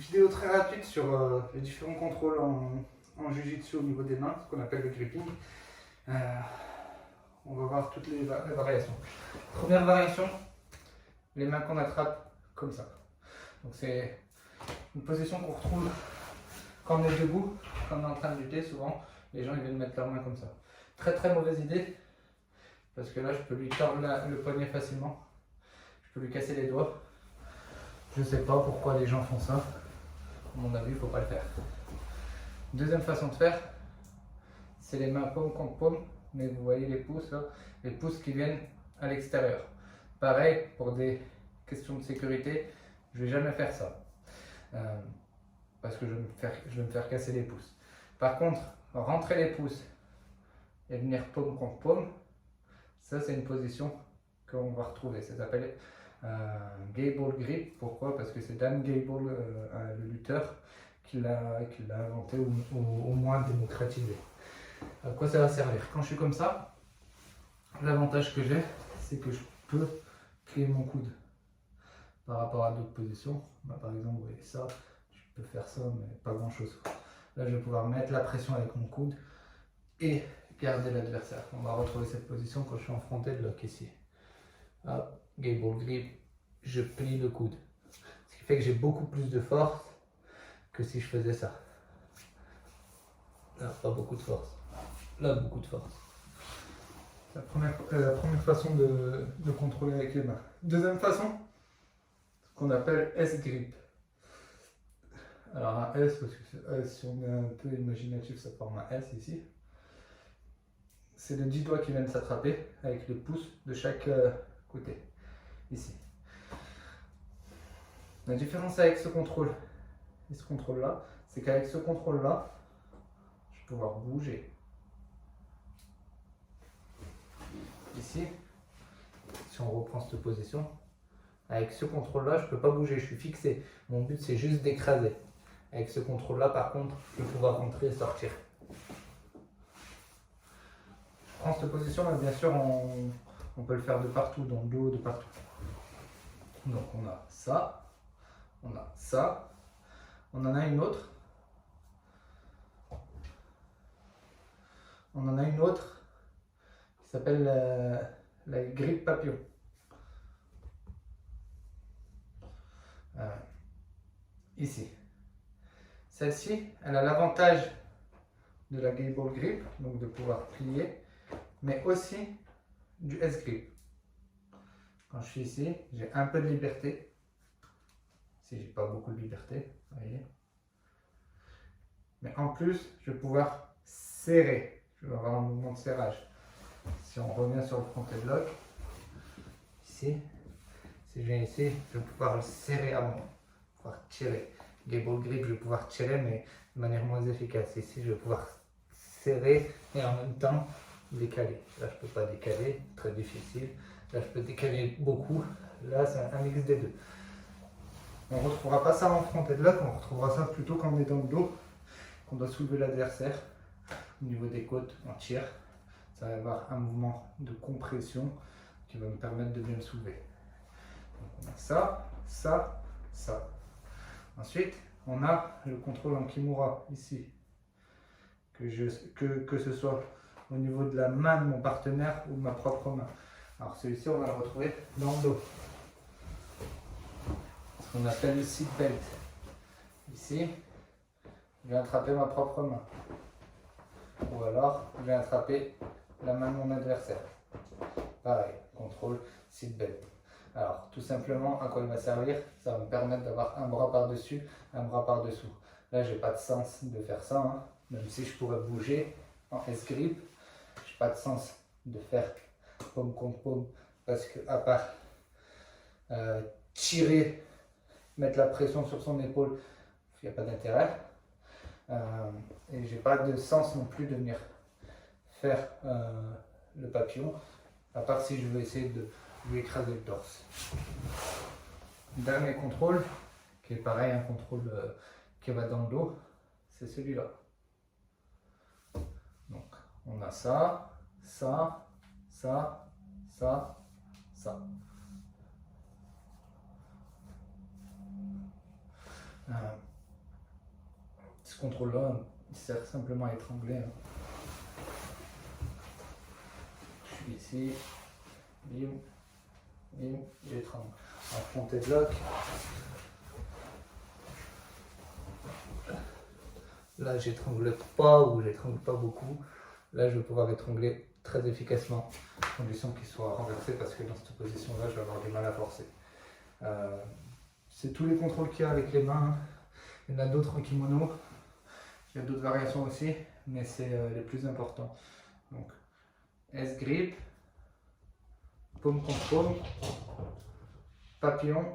vidéo très rapide sur les différents contrôles en jiu-jitsu au niveau des mains, ce qu'on appelle le gripping. On va voir toutes les variations. Première variation, les mains qu'on attrape comme ça. Donc c'est une position qu'on retrouve quand on est debout, quand on est en train de lutter. Souvent, les gens ils viennent mettre leurs mains comme ça. Très très mauvaise idée, parce que là je peux lui tordre le poignet facilement. Je peux lui casser les doigts. Je ne sais pas pourquoi les gens font ça. À mon avis, il ne faut pas le faire. Deuxième façon de faire, c'est les mains paume contre paume. Mais vous voyez les pouces là, les pouces qui viennent à l'extérieur. Pareil, pour des questions de sécurité, je ne vais jamais faire ça. Parce que je vais me faire casser les pouces. Par contre, rentrer les pouces et venir paume contre paume, ça c'est une position qu'on va retrouver. Ça s'appelle Gable Grip. Pourquoi? Parce que c'est Dan Gable, le lutteur, qui l'a inventé ou au moins démocratisé. À quoi ça va servir? Quand je suis comme ça, l'avantage que j'ai, c'est que je peux plier mon coude par rapport à d'autres positions. Bah, par exemple, vous voyez ça, je peux faire ça, mais pas grand chose. Là, je vais pouvoir mettre la pression avec mon coude et garder l'adversaire. On va retrouver cette position quand je suis en frontal lock ici. Hop, Gable Grip, je plie le coude. Ce qui fait que j'ai beaucoup plus de force que si je faisais ça. Là, pas beaucoup de force. Là, beaucoup de force. La première façon de contrôler avec les mains. Deuxième façon, ce qu'on appelle S-grip. Alors un S, parce que si on est un peu imaginatif, ça forme un S ici. C'est les 10 doigts qui viennent s'attraper avec les pouces de chaque côté. Ici. La différence avec ce contrôle et ce contrôle-là, c'est qu'avec ce contrôle-là, je vais pouvoir bouger. Ici, si on reprend cette position, avec ce contrôle-là, je ne peux pas bouger, je suis fixé. Mon but, c'est juste d'écraser. Avec ce contrôle-là, par contre, je vais pouvoir rentrer et sortir. Je prends cette position, mais bien sûr, on peut le faire de partout, dans le dos, de partout. Donc, on a ça, on a ça, on en a une autre. On en a une autre qui s'appelle la grippe papillon. Ici. Celle-ci, elle a l'avantage de la Gable Grip, donc de pouvoir plier, mais aussi du S-Grip. Quand je suis ici, j'ai un peu de liberté. Si j'ai pas beaucoup de liberté, vous voyez. Mais en plus, je vais pouvoir serrer. Je vais avoir un mouvement de serrage. Si on revient sur le frontal lock, ici, si je viens ici, je vais pouvoir le serrer à moi, pouvoir tirer. Gable Grip, je vais pouvoir tirer, mais de manière moins efficace. Ici, je vais pouvoir serrer et en même temps décaler. Là, je ne peux pas décaler, très difficile. Là, je peux décaler beaucoup. Là, c'est un mix des deux. On ne retrouvera pas ça en frontal lock, on retrouvera ça plutôt quand on est dans le dos, qu'on doit soulever l'adversaire. Au niveau des côtes, on tire. Ça va avoir un mouvement de compression qui va me permettre de bien le soulever. Donc on a ça, ça, ça. Ensuite, on a le contrôle en Kimura ici. Que ce soit au niveau de la main de mon partenaire ou de ma propre main. Alors celui-ci, on va le retrouver dans le dos. Ce qu'on appelle le seat belt. Ici, je vais attraper ma propre main. Ou alors, je vais attraper la main de mon adversaire. Pareil, contrôle seat belt. Alors, tout simplement, à quoi il va servir? Ça va me permettre d'avoir un bras par-dessus, un bras par-dessous. Là, j'ai pas de sens de faire ça, hein. Même si je pourrais bouger en S-grip, j'ai pas de sens de faire paume contre paume, parce que à part tirer, mettre la pression sur son épaule, il n'y a pas d'intérêt. Et j'ai pas de sens non plus de venir faire le papillon, à part si je veux essayer de lui écraser le torse. Dernier contrôle, qui est pareil, un contrôle qui va dans le dos, c'est celui-là. Donc on a ça, ça, ça, ça, ça. Ce contrôle-là, il sert simplement à étrangler. Hein. Je suis ici, bim, bim, j'étrangle. En front headlock. Là, j'étrangle pas ou j'étrangle pas beaucoup. Là, je vais pouvoir étrangler très efficacement, à condition qu'il soit renversé, parce que dans cette position-là, je vais avoir du mal à forcer. C'est tous les contrôles qu'il y a avec les mains. Il y en a d'autres en kimono. Il y a d'autres variations aussi, mais c'est les plus importants. Donc, S-grip, paume contre paume, papillon,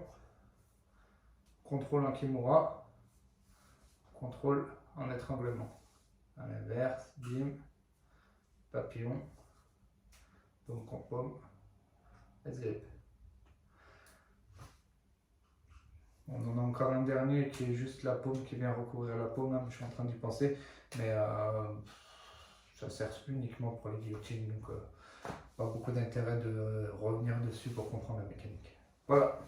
contrôle en kimura, contrôle en étranglement. À l'inverse, bim, papillon, paume contre paume, S-grip. On en a encore un dernier qui est juste la paume qui vient recouvrir la paume, hein, je suis en train d'y penser, mais ça sert uniquement pour les guillotines, donc pas beaucoup d'intérêt de revenir dessus pour comprendre la mécanique. Voilà.